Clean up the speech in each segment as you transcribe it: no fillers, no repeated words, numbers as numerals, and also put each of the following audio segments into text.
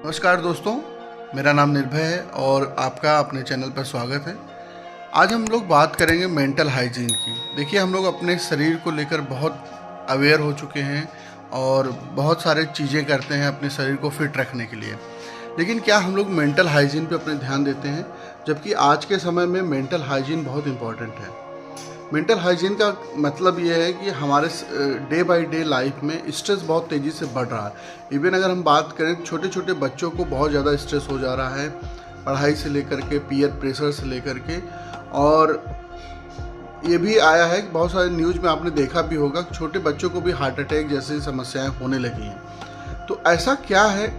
नमस्कार दोस्तों, मेरा नाम निर्भय है और आपका अपने चैनल पर स्वागत है। आज हम लोग बात करेंगे मेंटल हाइजीन की। देखिए, हम लोग अपने शरीर को लेकर बहुत अवेयर हो चुके हैं और बहुत सारे चीज़ें करते हैं अपने शरीर को फिट रखने के लिए, लेकिन क्या हम लोग मेंटल हाइजीन पे अपने ध्यान देते हैं? जबकि आज के समय में मेंटल हाइजीन बहुत इम्पॉर्टेंट है। मेंटल हाइजीन का मतलब ये है कि हमारे डे बाय डे लाइफ में स्ट्रेस बहुत तेज़ी से बढ़ रहा है। इवन अगर हम बात करें, छोटे छोटे बच्चों को बहुत ज़्यादा स्ट्रेस हो जा रहा है, पढ़ाई से लेकर के, पीयर प्रेशर से लेकर के। और ये भी आया है कि बहुत सारे न्यूज़ में आपने देखा भी होगा कि छोटे बच्चों को भी हार्ट अटैक जैसी समस्याएं होने लगी हैं। तो ऐसा क्या है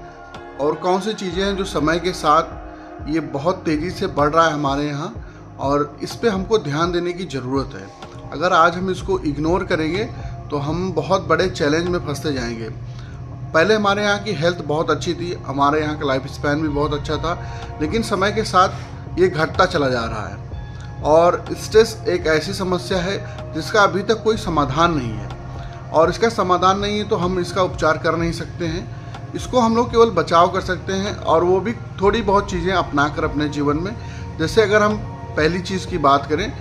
और कौन सी चीज़ें हैं जो समय के साथ ये बहुत तेज़ी से बढ़ रहा है हमारे यहाँ, और इस पे हमको ध्यान देने की ज़रूरत है। अगर आज हम इसको इग्नोर करेंगे तो हम बहुत बड़े चैलेंज में फंसते जाएंगे। पहले हमारे यहाँ की हेल्थ बहुत अच्छी थी, हमारे यहाँ का लाइफ स्पैन भी बहुत अच्छा था, लेकिन समय के साथ ये घटता चला जा रहा है। और स्ट्रेस एक ऐसी समस्या है जिसका अभी तक कोई समाधान नहीं है, और इसका समाधान नहीं है तो हम इसका उपचार कर नहीं सकते हैं। इसको हम लोग केवल बचाव कर सकते हैं, और वो भी थोड़ी बहुत चीज़ें अपना कर अपने जीवन में। जैसे अगर हम पहली चीज़ की बात करें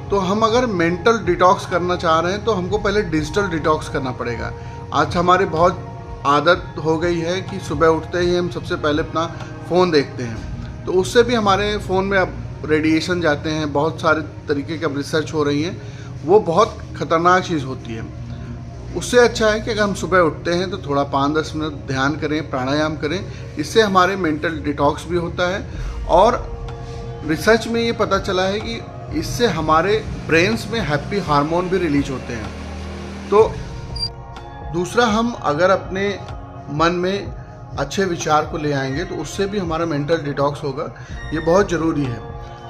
तो हम अगर मेंटल डिटॉक्स करना चाह रहे हैं तो हमको पहले डिजिटल डिटॉक्स करना पड़ेगा। आज हमारी बहुत आदत हो गई है कि सुबह उठते ही हम सबसे पहले अपना फ़ोन देखते हैं, तो उससे भी हमारे फ़ोन में अब रेडिएशन जाते हैं। बहुत सारे तरीके की अब रिसर्च हो रही हैं, वो बहुत ख़तरनाक चीज़ होती है। उससे अच्छा है कि अगर हम सुबह उठते हैं तो थोड़ा 5-10 मिनट ध्यान करें, प्राणायाम करें। इससे हमारे मेंटल डिटॉक्स भी होता है, और रिसर्च में ये पता चला है कि इससे हमारे ब्रेन्स में हैप्पी हार्मोन भी रिलीज होते हैं। तो दूसरा, हम अगर अपने मन में अच्छे विचार को ले आएंगे तो उससे भी हमारा मेंटल डिटॉक्स होगा। ये बहुत ज़रूरी है।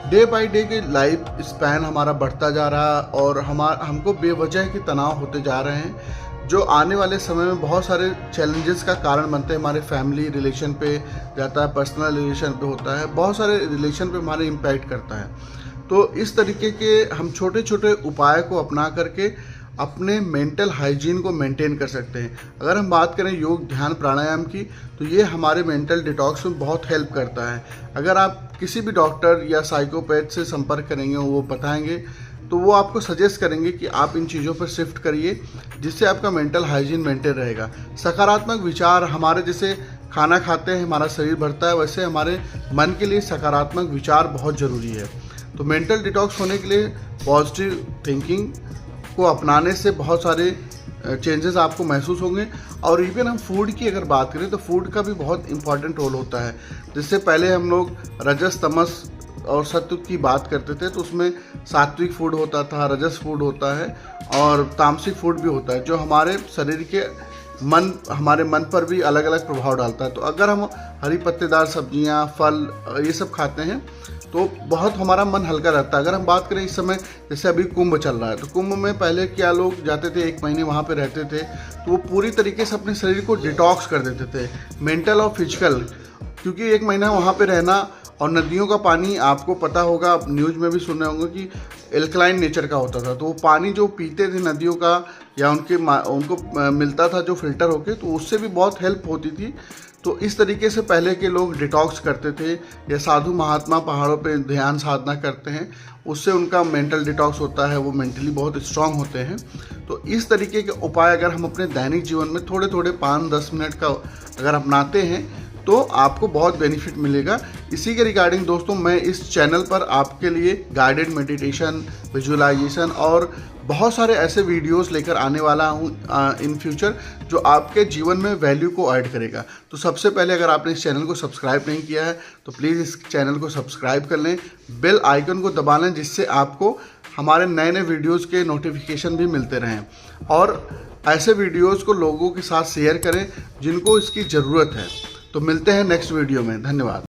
डे बाय डे के लाइफ स्पैन हमारा बढ़ता जा रहा है, और हमको बेवजह के तनाव होते जा रहे हैं, जो आने वाले समय में बहुत सारे चैलेंजेस का कारण बनते हैं। हमारे फैमिली रिलेशन पे जाता है, पर्सनल रिलेशन पे होता है, बहुत सारे रिलेशन पे हमारे इम्पैक्ट करता है। तो इस तरीके के हम छोटे छोटे उपाय को अपना करके अपने मेंटल हाइजीन को मेंटेन कर सकते हैं। अगर हम बात करें योग, ध्यान, प्राणायाम की, तो ये हमारे मेंटल डिटॉक्स में बहुत हेल्प करता है। अगर आप किसी भी डॉक्टर या साइकोपैथ से संपर्क करेंगे, वो बताएंगे, तो वो आपको सजेस्ट करेंगे कि आप इन चीज़ों पर शिफ्ट करिए, जिससे आपका मेंटल हाइजीन मेंटेन रहेगा। सकारात्मक विचार, हमारे जैसे खाना खाते हैं हमारा शरीर भरता है, वैसे हमारे मन के लिए सकारात्मक विचार बहुत ज़रूरी है। तो मेंटल डिटॉक्स होने के लिए पॉजिटिव थिंकिंग को अपनाने से बहुत सारे चेंजेस आपको महसूस होंगे। और इवन हम फूड की अगर बात करें तो फूड का भी बहुत इंपॉर्टेंट रोल होता है। जिससे पहले हम लोग रजस, तमस और सत्व की बात करते थे, तो उसमें सात्विक फूड होता था, रजस फूड होता है, और तामसिक फूड भी होता है, जो हमारे शरीर के हमारे मन पर भी अलग अलग प्रभाव डालता है। तो अगर हम हरी पत्तेदार सब्जियां, फल, ये सब खाते हैं तो बहुत हमारा मन हल्का रहता है। अगर हम बात करें इस समय, जैसे अभी कुंभ चल रहा है, तो कुंभ में पहले क्या लोग जाते थे, 1 महीने वहाँ पे रहते थे, तो वो पूरी तरीके से अपने शरीर को डिटॉक्स कर देते थे, मेंटल और फिजिकल। क्योंकि 1 महीना वहाँ पे रहना, और नदियों का पानी आपको पता होगा, आप न्यूज़ में भी सुन रहे होंगे कि एल्कलाइन नेचर का होता था। तो वो पानी जो पीते थे नदियों का, या उनको मिलता था जो फिल्टर होके, तो उससे भी बहुत हेल्प होती थी। तो इस तरीके से पहले के लोग डिटॉक्स करते थे, या साधु महात्मा पहाड़ों पे ध्यान साधना करते हैं, उससे उनका मेंटल डिटॉक्स होता है, वो मेंटली बहुत स्ट्रांग होते हैं। तो इस तरीके के उपाय अगर हम अपने दैनिक जीवन में थोड़े थोड़े 5-10 मिनट का अगर अपनाते हैं तो आपको बहुत बेनिफिट मिलेगा। इसी के रिगार्डिंग दोस्तों, मैं इस चैनल पर आपके लिए गाइडेड मेडिटेशन, विजुअलाइजेशन और बहुत सारे ऐसे वीडियोस लेकर आने वाला हूँ इन फ्यूचर, जो आपके जीवन में वैल्यू को ऐड करेगा। तो सबसे पहले, अगर आपने इस चैनल को सब्सक्राइब नहीं किया है तो प्लीज़ इस चैनल को सब्सक्राइब कर लें, बेल आइकन को दबा लें, जिससे आपको हमारे नए नए वीडियोज़ के नोटिफिकेशन भी मिलते रहें। और ऐसे वीडियोज़ को लोगों के साथ शेयर करें जिनको इसकी ज़रूरत है। तो मिलते हैं नेक्स्ट वीडियो में। धन्यवाद।